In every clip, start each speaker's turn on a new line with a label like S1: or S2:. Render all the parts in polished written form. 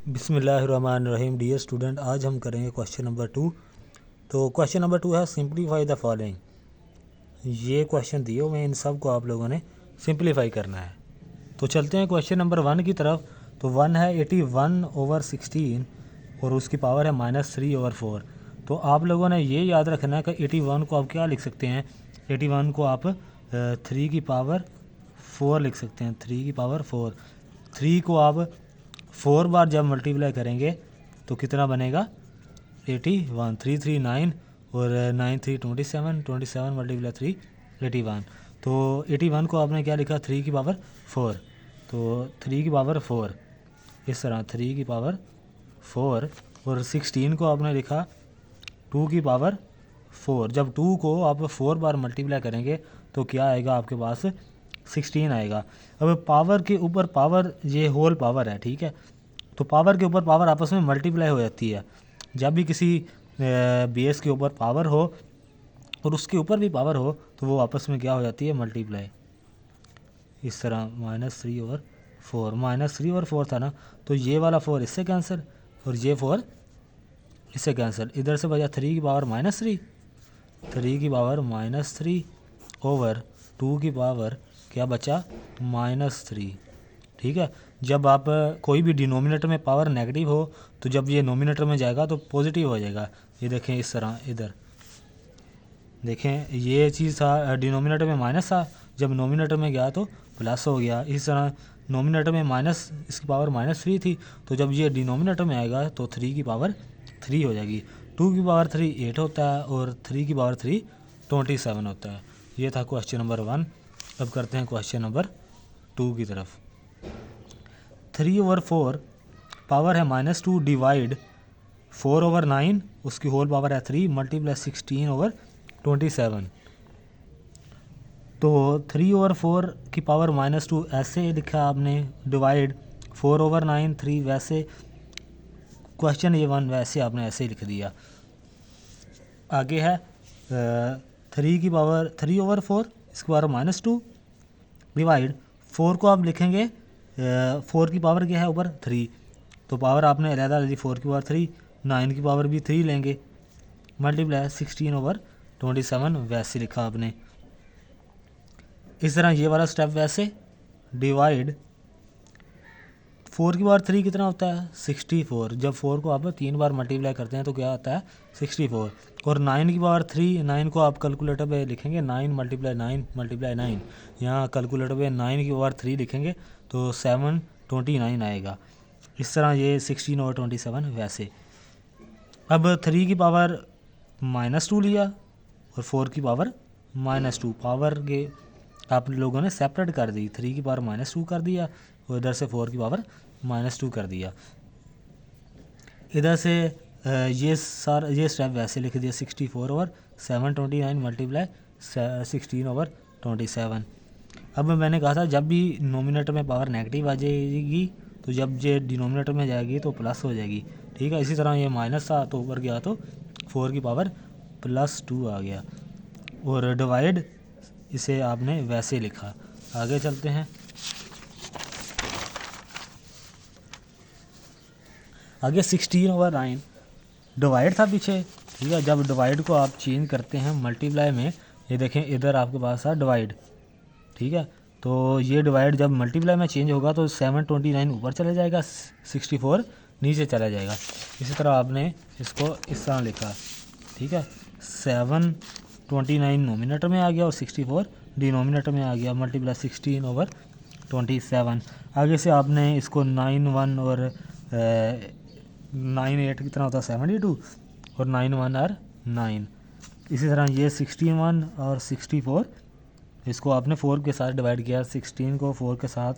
S1: बिस्मिल्लाहिर्रहमानिर्रहीम। Dear student, आज हम करेंगे क्वेश्चन नंबर 2। तो क्वेश्चन नंबर 2 है सिंप्लीफाई द फॉलोइंग। ये क्वेश्चन दिए हुए इन सब को आप लोगों ने सिंप्लीफाई करना है। तो चलते हैं क्वेश्चन नंबर 1 की तरफ। तो 1 है 81/16 और उसकी पावर है -3/4। तो आप लोगों ने ये याद रखना है कि 81 को आप क्या लिख सकते हैं। 81 को आप 3 की पावर 4 लिख सकते हैं। 3 की पावर 4। 3 को आप 4 बार जब मल्टीप्लाई करेंगे तो कितना बनेगा 81। 3 3 9 और 9 3 27। 27 मल्टीप्लाई 3 81। तो 81 को आपने क्या लिखा 3 की पावर 4। तो 3 की पावर 4 इस तरह 3 की पावर 4 और 16 को आपने लिखा 2 की पावर 4। जब 2 को आप 4 बार मल्टीप्लाई करेंगे तो क्या आएगा आपके पास 16 आएगा। अब पावर के ऊपर पावर, ये होल पावर है, ठीक है। तो पावर के ऊपर पावर आपस में मल्टीप्लाई हो जाती है। जब भी किसी बेस के ऊपर पावर हो और उसके ऊपर भी पावर हो तो वो आपस में क्या हो जाती है, मल्टीप्लाई। इस तरह -3/4 -3/4 था ना, तो ये वाला 4 इससे कैंसिल और ये 4 इससे कैंसिल। इधर से बचा 3 की पावर -3। 3 की पावर -3 ओवर 2 की पावर क्या बचा -3, ठीक है। जब आप कोई भी डिनोमिनेटर में पावर नेगेटिव हो तो जब ये नोमिनेटर में जाएगा तो पॉजिटिव हो जाएगा। ये देखें इस तरह, इधर देखें ये चीज़ था, डिनोमिनेटर में माइनस था, जब नोमिनेटर में गया तो प्लस हो गया। इस तरह नोमिनेटर में माइनस, इसकी पावर -3 थी, तो जब ये डिनोमिनेटर में आएगा तो 3 की पावर 3 हो जाएगी। 2 की पावर 3 8 होता है और 3 की पावर 3 27 होता है। ये था क्वेश्चन नंबर 1। अब करते हैं क्वेश्चन नंबर 2 की तरफ। 3/4 पावर है -2 डिवाइड 4/9, उसकी होल पावर है 3 मल्टीप्लाई 16/27। तो 3/4 की पावर -2 ऐसे लिखा आपने, डिवाइड 4/9 3 वैसे, क्वेश्चन ये 1 वैसे आपने ऐसे ही लिख दिया। आगे है 3 की पावर 3/4 इसकी पावर -2 डिवाइड 4 को आप लिखेंगे 4 की पावर क्या है ऊपर 3, तो पावर आपने अलहदा ली 4 की पावर 3, 9 की पावर भी 3 लेंगे, मल्टीप्लाई 16/27 वैसे लिखा आपने। इस तरह ये वाला स्टेप वैसे, डिवाइड 4 की पावर 3 कितना होता है 64। जब 4 को आप 3 बार मल्टीप्लाई करते हैं तो क्या आता है 64। और 9 की पावर 3, 9 को आप कैलकुलेटर पे लिखेंगे 9 मल्टीप्लाई 9 मल्टीप्लाई 9, यहाँ कैलकुलेटर पे 9 की पावर 3 लिखेंगे तो 729 आएगा। इस तरह ये 16/27 वैसे। अब 3 की पावर -2 लिया और 4 की पावर -2, पावर के आप लोगों ने सेपरेट कर दी। 3 की पावर -2 कर दिया और इधर से 4 की पावर -2 कर दिया। इधर से ये स्टेप वैसे लिख दिया 64/729 मल्टीप्लाई 16/27। अब मैं कहा था जब भी नोमिनेटर में पावर नेगेटिव आ जाएगी तो जब ये डिनोमिनेटर में जाएगी तो प्लस हो जाएगी, ठीक है। इसी तरह ये माइनस था तो ऊपर गया तो 4 की पावर +2 आ गया। और डिवाइड इसे आपने वैसे लिखा। आगे चलते हैं। आगे 16/9 डिवाइड था पीछे, ठीक है। जब डिवाइड को आप चेंज करते हैं मल्टीप्लाई में, ये देखें इधर आपके पास था डिवाइड, ठीक है। तो ये डिवाइड जब मल्टीप्लाई में चेंज होगा तो 729 ऊपर चला जाएगा, 64 नीचे चला जाएगा। इसी तरह आपने इसको इस तरह लिखा, ठीक है। 729 नोमिनेटर में आ गया और 64 डिनोमिनेटर में आ गया, मल्टीप्लाई 16/27। आगे से आपने इसको 9 1 और 9 8 कितना होता है 72 और 9 1 आर 9। इसी तरह ये 61 और 64 इसको आपने 4 के साथ डिवाइड किया। 16 को 4 के साथ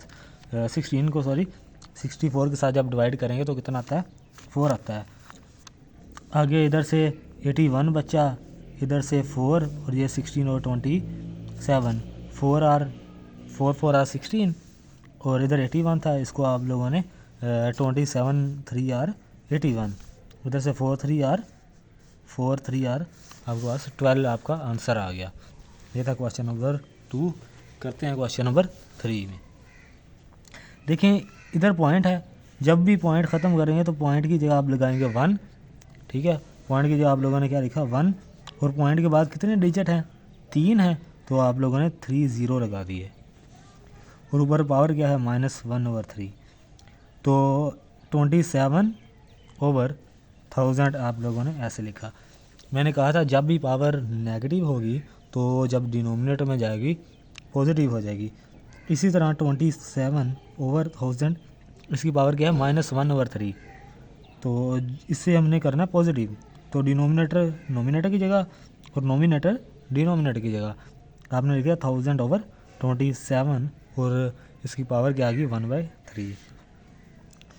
S1: 64 के साथ जब डिवाइड करेंगे तो कितना आता है 4 आता है। आगे इधर से 81 बच्चा, इधर से 4 और ये 16/27, 4 आर 16 और इधर 81 था, इसको आप लोगों ने 27 3 आर 81, उधर से 4 3 आर आपके पास 12 आपका आंसर आ गया। ये था क्वेश्चन नंबर 2। करते हैं क्वेश्चन नंबर 3 में। देखें इधर पॉइंट है जब भी पॉइंट ख़त्म करेंगे तो पॉइंट की जगह आप लगाएंगे 1, ठीक है। पॉइंट की जगह आप लोगों ने क्या लिखा 1, और पॉइंट के बाद कितने डिजिट हैं, 3 हैं, तो आप लोगों ने 3 0 लगा दिए, और ऊपर पावर क्या है -1/3, तो 27/1000 आप लोगों ने ऐसे लिखा। मैंने कहा था जब भी पावर नेगेटिव होगी तो जब डिनोमिनेटर में जाएगी पॉजिटिव हो जाएगी। इसी तरह 27/1000 इसकी पावर क्या है -1/3, तो इससे हमने करना है पॉजिटिव, तो डिनोमिनेटर नोमिनेटर की जगह और नोमिनेटर डिनोमिनेटर की जगह आपने लिखा 1000/27, और इसकी पावर क्या आ गई 1/3।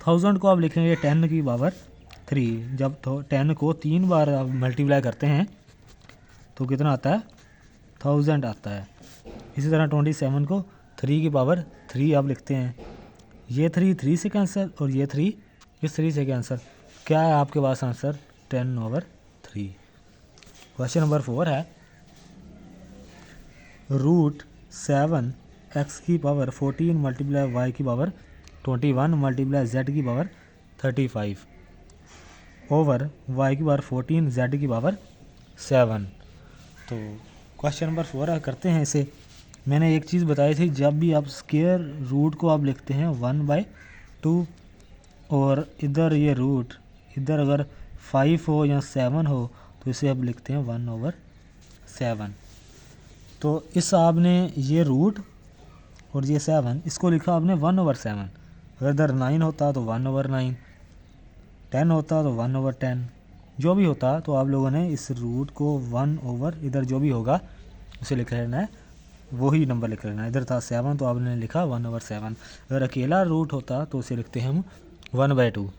S1: 1000 को आप लिखेंगे 10 की पावर 3, जब 10 को 3 बार आप मल्टीप्लाई करते हैं तो कितना आता है 1000 आता है। इसी तरह 27 को 3 की पावर 3 आप लिखते हैं, ये 3 से कैंसिल और ये 3 इस 3 से कैंसिल, क्या है आपके पास आंसर 10/3। क्वेश्चन नंबर 4 है √7 x की पावर 14 मल्टीप्लाई y की पावर 21 मल्टीप्लाई z की पावर 35 ओवर y की पावर 14 z की पावर 7। तो क्वेश्चन नंबर 4 है, करते हैं इसे। मैंने एक चीज़ बताई थी, जब भी आप स्क्वायर रूट को आप लिखते हैं 1/2, और इधर ये रूट इधर अगर 5 हो या 7 हो तो इसे आप लिखते हैं 1/7। तो इस आपने ये रूट और ये 7 इसको लिखा आपने 1/7। अगर इधर 9 होता तो 1/9, 10 होता तो 1/10, जो भी होता तो आप लोगों ने इस रूट को 1 इधर जो भी होगा उसे लिख लेना है, वही नंबर लिख लेना है। इधर था 7 तो आपने लिखा 1/7। अगर अकेला रूट होता तो उसे लिखते हैं हम 1/2।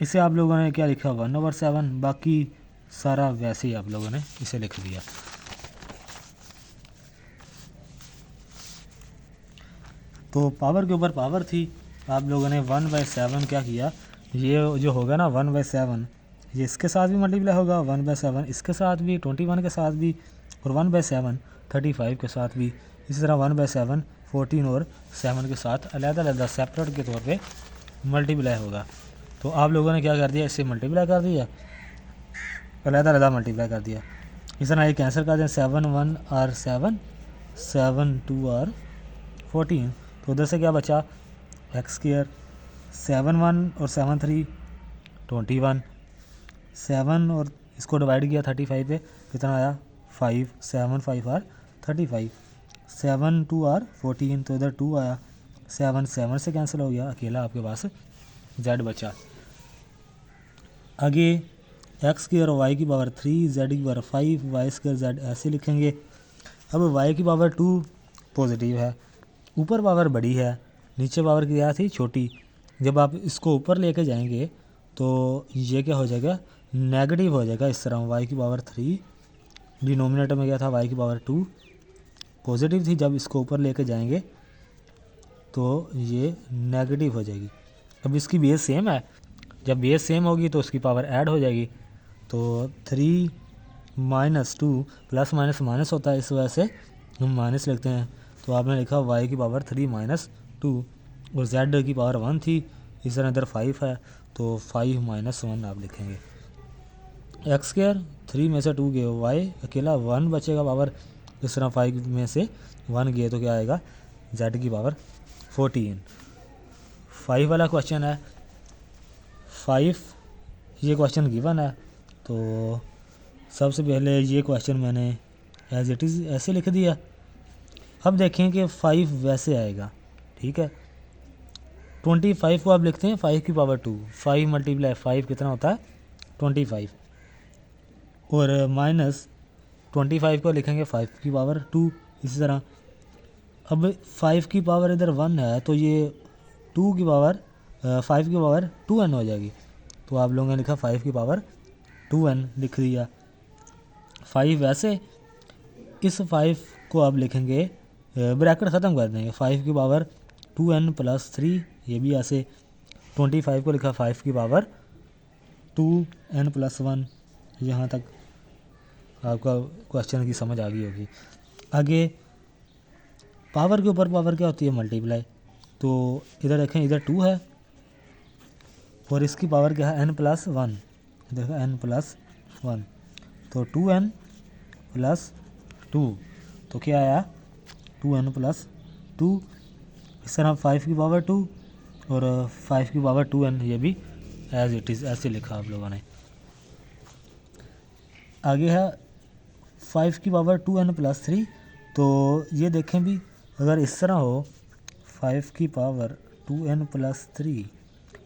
S1: इसे आप लोगों ने क्या लिखा 1/7, बाकी सारा वैसे ही आप लोगों ने इसे लिख दिया। तो पावर के ऊपर पावर थी, आप लोगों ने 1/7 क्या किया, ये जो होगा ना 1/7 ये इसके साथ भी मल्टीप्लाई होगा, 1/7 इसके साथ भी, 21 के साथ भी, और 1/7 35 के साथ भी। इसी तरह 1/7 14 और 7 के साथ अलग-अलग सेपरेट के तौर पे मल्टीप्लाई होगा। तो आप लोगों ने क्या कर दिया, इससे मल्टीप्लाई कर दिया, अलग-अलग मल्टीप्लाई कर दिया। इस तरह ये कैंसिल कर दें, 7 1 आर 7, 7 2 आर 14, तो उधर से क्या बचा x², 7 1 और 7 3 21, 7 और इसको डिवाइड किया 35 पे, कितना आया 5, 7 5 आर 35, 7 2 आर 14, तो इधर 2 आया, 7 7 से कैंसिल हो गया, अकेला आपके पास z बचा। आगे x² और y की पावर 3, z की पावर 5, y² z ऐसे लिखेंगे। अब y की पावर 2 पॉजिटिव है, ऊपर पावर बड़ी है, नीचे पावर क्या थी छोटी। जब आप इसको ऊपर लेके जाएंगे तो ये क्या हो जाएगा, नेगेटिव हो जाएगा। इस तरह y की पावर 3 डिनोमिनेटर में क्या था, y की पावर 2 पॉजिटिव थी, जब इसको ऊपर लेके जाएंगे तो ये नेगेटिव हो जाएगी। अब इसकी बेस सेम है, जब बेस सेम होगी तो उसकी पावर ऐड हो जाएगी, तो 3 -2 प्लस माइनस माइनस होता है, इस वजह से हम माइनस लिखते हैं। तो आपने लिखा y की पावर 3 -2, और z की पावर 1 थी, इस तरह इधर 5 है तो 5 -1 आप लिखेंगे। x² 3 में से 2 गए, y अकेला 1 बचेगा पावर, इस तरह 5 में से 1 गए तो क्या आएगा z की पावर 14। 5 वाला क्वेश्चन है, 5 ये क्वेश्चन गिवन है, तो सबसे पहले ये क्वेश्चन मैंने एज इट इज़ ऐसे लिख दिया। अब देखें कि 5 वैसे आएगा, ठीक है। 25 को आप लिखते हैं 5 की पावर 2, 5 मल्टीप्लाई 5 कितना होता है 25, और -25 को लिखेंगे 5 की पावर 2। इसी तरह अब 5 की पावर इधर 1 है तो ये 2 की पावर 5 की पावर 2n हो जाएगी, तो आप लोगों ने लिखा 5 की पावर 2n लिख दिया। 5 वैसे, इस 5 को आप लिखेंगे ब्रैकेट ख़त्म कर देंगे, 5 की पावर 2n + 3, ये भी ऐसे। 25 को लिखा 5 की पावर 2n + 1, यहाँ तक आपका क्वेश्चन की समझ आ गई होगी। आगे पावर के ऊपर पावर क्या होती है मल्टीप्लाई, तो इधर देखें इधर 2 है और इसकी पावर क्या है n+1, देखो n+1, तो 2n+2, तो क्या आया 2n+2। इस तरह 5 की पावर 2 और 5 की पावर 2n, ये भी एज इट इज़ ऐसे लिखा आप लोगों ने। आगे है 5 की पावर 2n+3, तो ये देखें भी अगर इस तरह हो 5 की पावर 2n+3,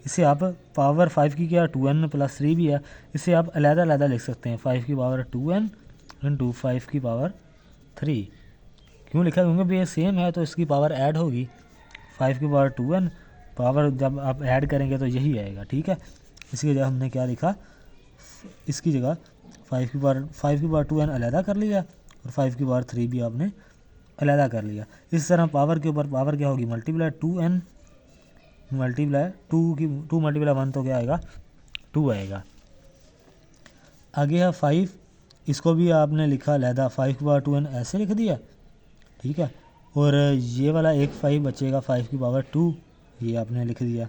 S1: इसे आप पावर 5 की क्या 2n+3 भी है, इसे आप अलग-अलग लिख सकते हैं 5 की पावर 2n इंटू 5 की पावर 3। क्यों लिखा, क्योंकि ये सेम है तो इसकी पावर ऐड होगी। 5 की पावर 2n पावर जब आप ऐड करेंगे तो यही आएगा, ठीक है। इसकी जगह हमने क्या लिखा, इसकी जगह 5 की पावर 2n अलग कर लिया और 5 की पावर 3 भी आपने अलग कर लिया। इस तरह पावर के ऊपर पावर क्या होगी, मल्टीप्लाई 2n मल्टीप्लाई 2 मल्टीप्लाई 1 तो क्या आएगा 2 आएगा। आगे है 5, इसको भी आपने लिखा अलहदा 5 की पावर 2n ऐसे लिख दिया, ठीक है। और ये वाला एक 5 बचेगा 5 की पावर 2, ये आपने लिख दिया।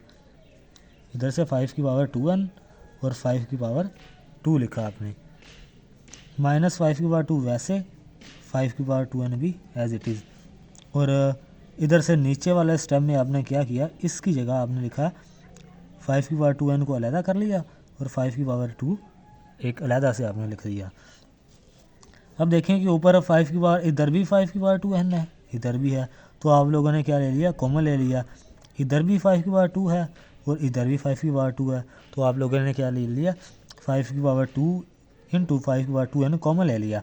S1: इधर से 5 की पावर 2n और 5 की पावर 2 लिखा आपने, माइनस 5 की पावर 2 वैसे, 5 की पावर 2n भी एज इट इज़। और इधर से नीचे वाले स्टेप में आपने क्या किया, इसकी जगह आपने लिखा 5 की पावर 2n को अलहदा कर लिया और 5 की पावर 2 एक अलहदा से आपने लिख दिया। अब देखें कि ऊपर 5 की पावर, इधर भी 5 की पावर 2n है, इधर भी है, तो आप लोगों ने क्या ले लिया, कॉमन ले लिया। इधर भी 5 की पावर 2 है और इधर भी 5 की पावर 2 है, तो आप लोगों ने क्या ले लिया 5 की पावर 2 इंटू 5 की पावर 2n कॉमन ले लिया।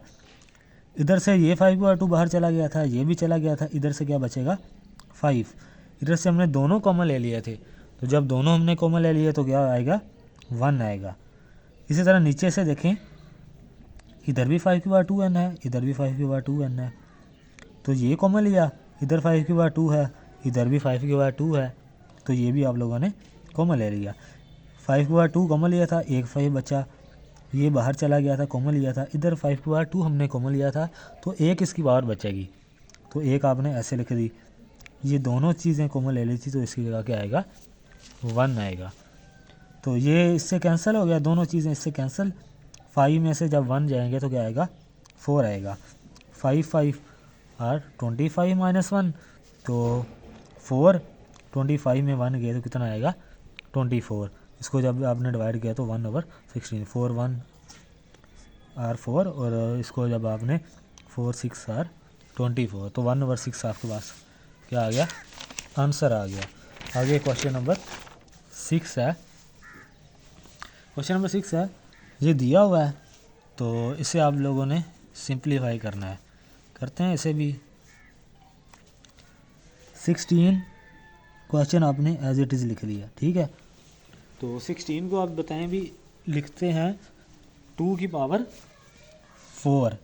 S1: इधर से ये 5 की पावर 2 बाहर चला गया था, ये भी चला गया था, इधर से क्या बचेगा 5। इधर से हमने दोनों कॉमन ले लिए थे, तो जब दोनों हमने कॉमन ले लिए तो क्या आएगा 1 आएगा। इसी तरह नीचे से देखें, इधर भी 5 की पावर 2n है, इधर भी 5 की पावर 2n है, तो ये कॉमन लिया, इधर 5 की पावर 2 है, इधर भी 5 की पावर 2 है, तो ये भी आप लोगों ने कॉमन ले लिया। 5 की पावर 2 कॉमन लिया था, एक 5 बचा, ये बाहर चला गया था, कॉमन लिया था, इधर 5 की पावर 2 हमने कॉमन लिया था, तो एक इसकी पावर बचेगी, तो एक आपने ऐसे लिख दी। ये दोनों चीज़ें कॉमन ले ली थी, तो इसकी जगह क्या आएगा 1 आएगा। तो ये इससे कैंसिल हो गया, दोनों चीज़ें इससे कैंसिल। 5 में से जब 1 जाएंगे तो क्या आएगा 4 आएगा। 5 और 25 माइनस 1, तो 4, 25 में 1 गए तो कितना आएगा 24। इसको जब आपने डिवाइड किया तो 1/16, 4 1 और 4, और इसको जब आपने 4 6 और 24, तो 1/6 आपके पास क्या आ गया, आंसर आ गया। आगे क्वेश्चन नंबर 6 है। क्वेश्चन नंबर 6 है, ये दिया हुआ है तो इसे आप लोगों ने सिंप्लीफाई करना है। करते हैं इसे भी। 16 क्वेश्चन आपने एज इट इज़ लिख लिया, ठीक है। तो 16 को आप बताएं भी, लिखते हैं 2 की पावर 4।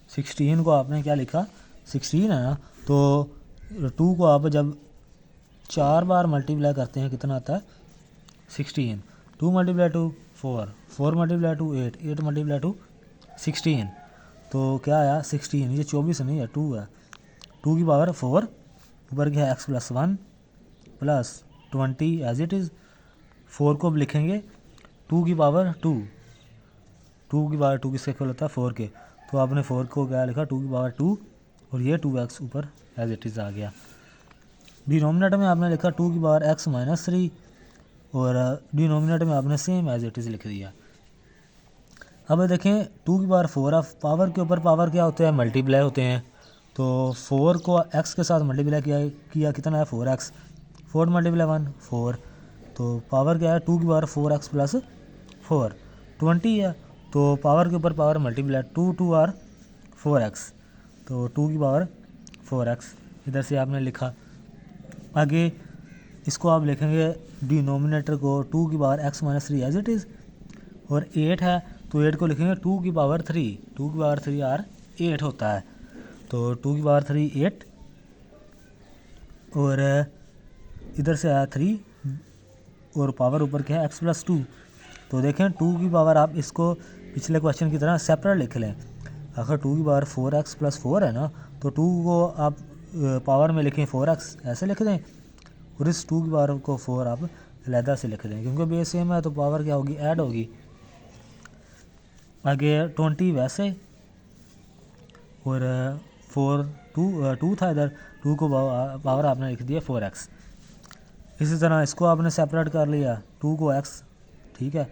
S1: 16 को आपने क्या लिखा, 16 है ना, तो 2 को आप जब 4 बार मल्टीप्लाई करते हैं कितना आता है 16। 2 मल्टीप्लाई 2 4, 4 मल्टीप्लाई 2 8, 8 मल्टीप्लाई 2 16, तो क्या आया 16। ये 24 नहीं है 2 है। 2 की पावर 4, ऊपर क्या है x+1 plus 20 as it is. 4 को अब लिखेंगे 2 की पावर 2, 2 की पावर 2 किसके इक्वल होता है 4 के, तो आपने 4 को क्या लिखा 2 की पावर 2 और ये 2x ऊपर एज इट इज़ आ गया। डिनोमिनेटर में आपने लिखा 2 की पावर x-3 और डिनोमिनेटर में आपने सेम एज इट इज़ लिख दिया। अब देखें 2 की पावर 4, अब पावर के ऊपर पावर क्या होते हैं मल्टीप्लाई होते हैं, तो 4 को x के साथ मल्टीप्लाई किया कितना है 4x, 4 मल्टीप्लाई 1 4, तो पावर क्या है 2 की पावर 4x प्लस 4 20 है, तो पावर के ऊपर पावर मल्टीप्लाई 2 2 और 4x, तो 2 की पावर 4x इधर से आपने लिखा। आगे इसको आप लिखेंगे डिनोमिनेटर को 2 की power x-3 as it is, और 8 है तो 8 को लिखेंगे 2 की पावर 3, 2 की पावर 3 और 8 होता है, तो 2 की पावर 3 8, और इधर से आया 3 और पावर ऊपर क्या है x+2, तो देखें 2 की पावर आप इसको पिछले क्वेश्चन की तरह सेपरेट लिख लें। अगर 2 की पावर 4x प्लस 4 है ना, तो 2 को आप पावर में लिखें 4x ऐसे लिख दें, और इस 2 की पावर को 4 आप अलहदा से लिख दें, क्योंकि बेस सेम है तो पावर क्या होगी, ऐड होगी। आगे 20 वैसे, और 2 था इधर, 2 को पावर आपने लिख दिया 4x। इसी तरह इसको आपने सेपरेट कर लिया, 2 को x, ठीक है,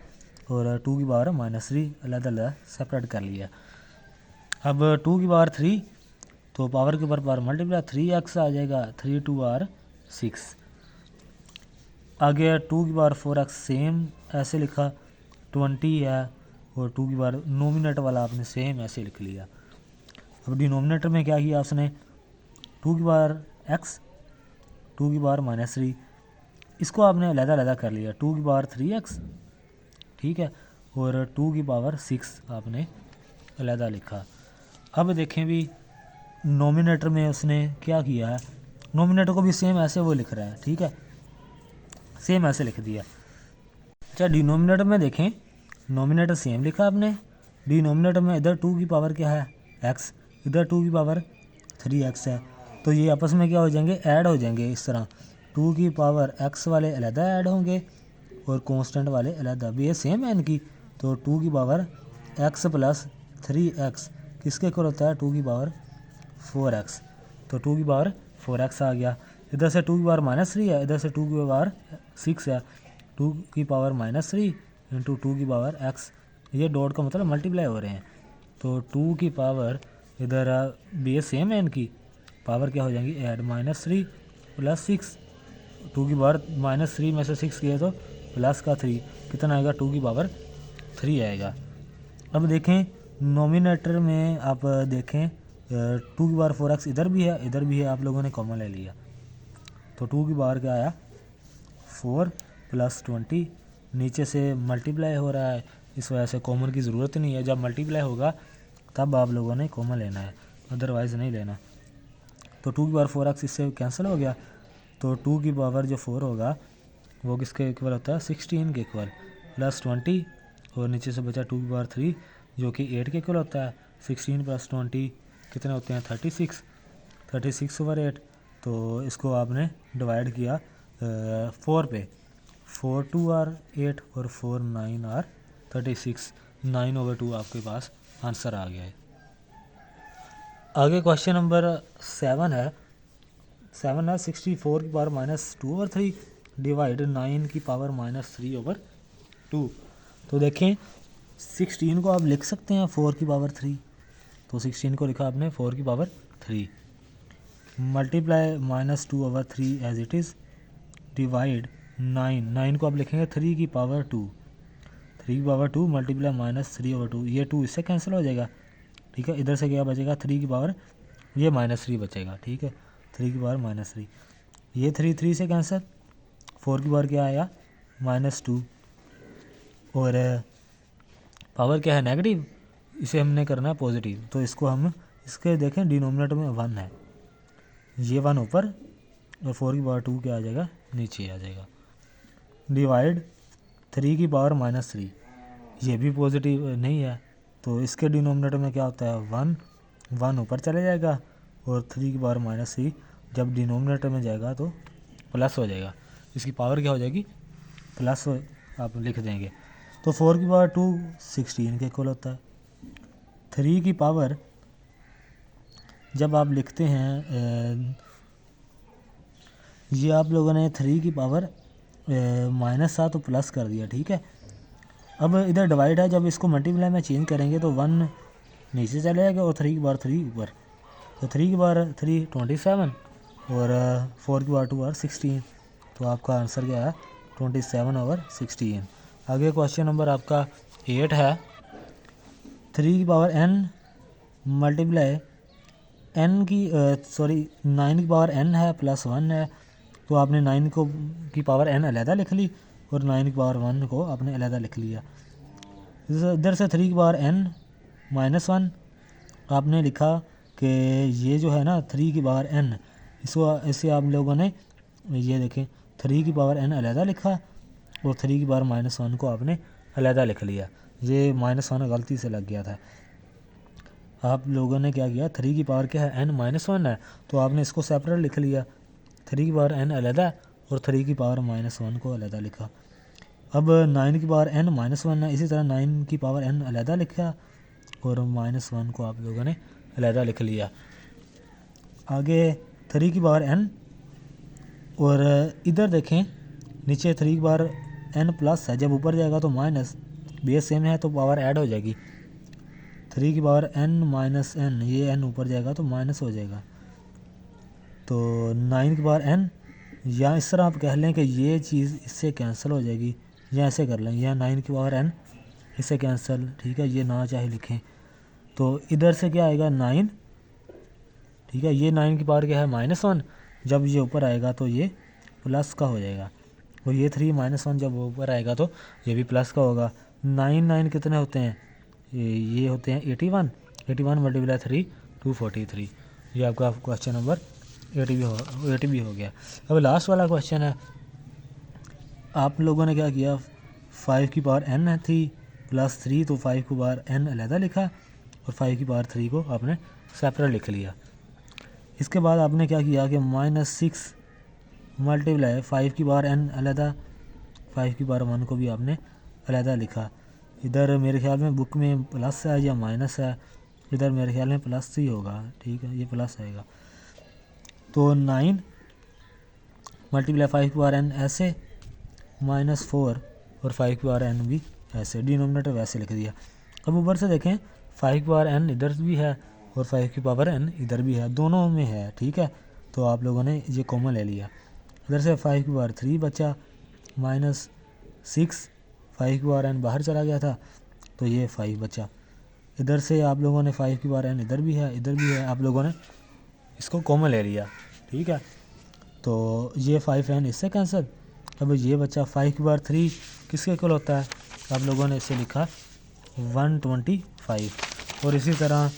S1: और 2 की पावर -3 अलग सेपरेट कर लिया। अब 2 की पावर 3 तो पावर के ऊपर पावर मल्टीप्लाई, 3x आ जाएगा, 3 2 आर 6। आगे 2 की पावर 4x सेम ऐसे लिखा, 20 है, और 2 की पावर नोमिनेटर वाला आपने सेम ऐसे लिख लिया। अब डिनोमिनेटर में क्या किया उसने, 2 की पावर x, 2 की पावर -3, इसको आपने अलग कर लिया, 2 की पावर 3x, ठीक है, और 2 की पावर 6 आपने अलग लिखा। अब देखें भी नोमिनेटर में उसने क्या किया है, नोमिनेटर को भी सेम ऐसे वो लिख रहा है, ठीक है, सेम ऐसे लिख दिया। अच्छा डिनोमिनेटर में देखें, नोमिनेटर सेम लिखा आपने, डिनोमिनेटर में इधर 2 की पावर क्या है x, इधर 2 की पावर 3x है, तो ये आपस में क्या हो जाएंगे, ऐड हो जाएंगे। इस तरह 2 की पावर x वाले अलहदा ऐड होंगे और कांस्टेंट वाले अलहदा, भी ये सेम है इनकी, तो 2 की पावर x प्लस 3x किसके इक्वल होता है, 2 की पावर 4x, तो 2 की पावर 4x आ गया। इधर से 2 की पावर -3 है, इधर से 2 की पावर 6 है, 2 की पावर -3 इंटू 2 की पावर x, ये डॉट का मतलब मल्टीप्लाई हो रहे हैं, तो 2 की पावर इधर बेस सेम है इनकी, पावर क्या हो जाएंगी ऐड, -3 प्लस 6, 2 की पावर -3 में से 6 किया तो प्लस का 3, कितना आएगा, 2 की पावर 3 आएगा। अब देखें नोमिनेटर में आप देखें 2 की पावर 4x इधर भी है, इधर भी है, आप लोगों ने कॉमन ले लिया, तो 2 की पावर क्या आया 4 प्लस 20, नीचे से मल्टीप्लाई हो रहा है, इस वजह से कॉमन की ज़रूरत नहीं है, जब मल्टीप्लाई होगा तब आप लोगों ने कॉमन लेना है, अदरवाइज़ नहीं लेना। तो 2 की पावर 4x इससे कैंसिल हो गया, तो 2 की पावर जो 4 होगा वो किसके इक्वल होता है, 16 के इक्वल, प्लस 20, और नीचे से बचा 2 की पावर 3 जो कि 8 के इक्वल होता है, 16 प्लस 20 कितने होते हैं 36/8, तो इसको आपने डिवाइड किया 4 पे, 4 2 आर 8 और 4 9 आर 36, 9/2 आपके पास आंसर आ गया है। आगे क्वेश्चन नंबर 7 है 64 की पावर -2/3 डिवाइड 9 की पावर -3/2। तो देखें 16 को आप लिख सकते हैं 4 की पावर 3, तो 16 को लिखा आपने 4 की power 3, multiply -2/3 as it is, divide 9 को आप लिखेंगे 3 की पावर 2, 3 की पावर 2 मल्टीप्लाई -3/2, ये 2 इससे कैंसिल हो जाएगा, ठीक है, इधर से क्या बचेगा 3 की पावर, ये -3 बचेगा, ठीक है, 3 की पावर -3, ये 3 से कैंसिल, 4 की पावर क्या आया -2, और पावर क्या है नेगेटिव, इसे हमने करना है पॉजिटिव, तो इसको हम इसके देखें डिनोमिनेटर में 1 है, ये 1 ऊपर और 4 की पावर 2 क्या आ जाएगा नीचे आ जाएगा, डिवाइड 3 की पावर -3, ये भी पॉजिटिव नहीं है, तो इसके डिनोमिनेटर में क्या होता है 1 ऊपर चले जाएगा, और 3 की पावर -3 जब डिनोमिनेटर में जाएगा तो प्लस हो जाएगा, इसकी पावर क्या हो जाएगी प्लस आप लिख देंगे, तो 4 की पावर 2 16 के इक्वल होता है। 3 की पावर जब आप लिखते हैं ये आप लोगों ने 3 की पावर -7 तो प्लस कर दिया, ठीक है, अब इधर डिवाइड है, जब इसको मल्टीप्लाई में चेंज करेंगे तो 1 नीचे चले जाएगा और 3 की पावर 3 ऊपर, तो 3 की पावर 3 27 और 4 की पावर 2 आर 16, तो आपका आंसर क्या है 27/16। आगे क्वेश्चन नंबर आपका 8 है 3 की पावर n मल्टीप्लाई n की 9 की पावर n है प्लस 1 है, तो आपने 9 को की पावर n अलहदा लिख ली और 9 की पावर 1 को आपने अलहदा लिख लिया। इधर से 3 की पावर n -1 आपने लिखा कि ये जो है ना 3 की पावर n, इससे आप लोगों ने ये देखें 3 की पावर n अलहदा लिखा और 3 की पावर -1 को आपने अलहदा लिख लिया, ये -1 गलती से लग गया था। आप लोगों ने क्या किया 3 की पावर क्या है n -1 है, तो आपने इसको सेपरेट लिख लिया, 3 की पावर n अलहदा और 3 की पावर -1 को अलहदा लिखा। अब 9 की पावर n -1 है, इसी तरह 9 की पावर n अलहदा लिखा और -1 को आप लोगों ने अलहदा लिख लिया। आगे 3 की पावर n, और इधर देखें नीचे 3 की पावर n प्लस है, जब ऊपर जाएगा तो माइनस, बेस सेम है तो पावर ऐड हो जाएगी। 3 की पावर n माइनस n, ये n ऊपर जाएगा तो माइनस हो जाएगा। तो 9 की पावर n, या इस तरह आप कह लें कि ये चीज़ इससे कैंसिल हो जाएगी, या ऐसे कर लें, या 9 की पावर n इससे कैंसिल, ठीक है, ये ना चाहे लिखें। तो इधर से क्या आएगा 9, ठीक है, ये 9 की पावर क्या है -1, जब ये ऊपर आएगा तो ये प्लस का हो जाएगा, और ये 3 -1 जब ऊपर आएगा तो ये भी प्लस का होगा। 9 कितने होते हैं, ये होते हैं 81, 81 मल्टीप्लाई 3 243। ये आपका क्वेश्चन नंबर 80 भी हो गया। अब लास्ट वाला क्वेश्चन है, आप लोगों ने क्या किया, 5 की पावर n थी प्लस 3, तो 5 की पावर n अलहदा लिखा और 5 की पावर 3 को आपने सेपरेट लिख लिया। इसके बाद आपने क्या किया कि -6 मल्टीप्लाई 5 की पावर n अलहदा, 5 की पावर 1 को भी आपने अलहदा लिखा। इधर मेरे ख्याल में बुक में प्लस है या माइनस है, इधर मेरे ख्याल में प्लस ही होगा, ठीक है, ये प्लस आएगा। तो 9 मल्टीप्लाई 5 की पावर n ऐसे, -4 और 5 की पावर n भी ऐसे, डिनोमिनेटर वैसे लिख दिया। अब ऊपर से देखें 5 की पावर n इधर भी है और 5 की पावर n इधर भी है, दोनों में है, ठीक है। तो आप लोगों ने ये कॉमन ले लिया, इधर से 5 की पावर 3 बचा, -6, 5 की पावर n बाहर चला गया था तो ये 5 बचा। इधर से आप लोगों ने 5 की पावर n इधर भी है, इधर भी है, आप लोगों ने इसको कॉमन ले लिया, ठीक है। तो ये 5n इससे कैंसिल, अब ये बच्चा 5 की पावर 3 किसके इक्वल होता है, आप लोगों ने इसे लिखा 125, और इसी तरह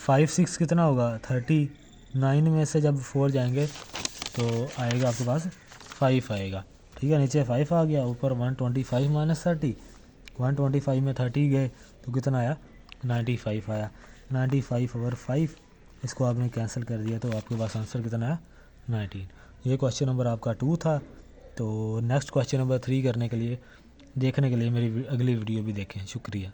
S1: 5 6 कितना होगा 39 में से जब 4 जाएंगे तो आएगा आपके पास 5 आएगा, ठीक है। नीचे 5 आ गया, ऊपर 125 माइनस 30, 125 में 30 गए तो कितना आया 95 आया। 95 ओवर 5 इसको आपने कैंसिल कर दिया तो आपके पास आंसर कितना आया 19। ये क्वेश्चन नंबर आपका 2 था। तो नेक्स्ट क्वेश्चन नंबर 3 करने के लिए, देखने के लिए मेरी अगली वीडियो भी देखें। शुक्रिया।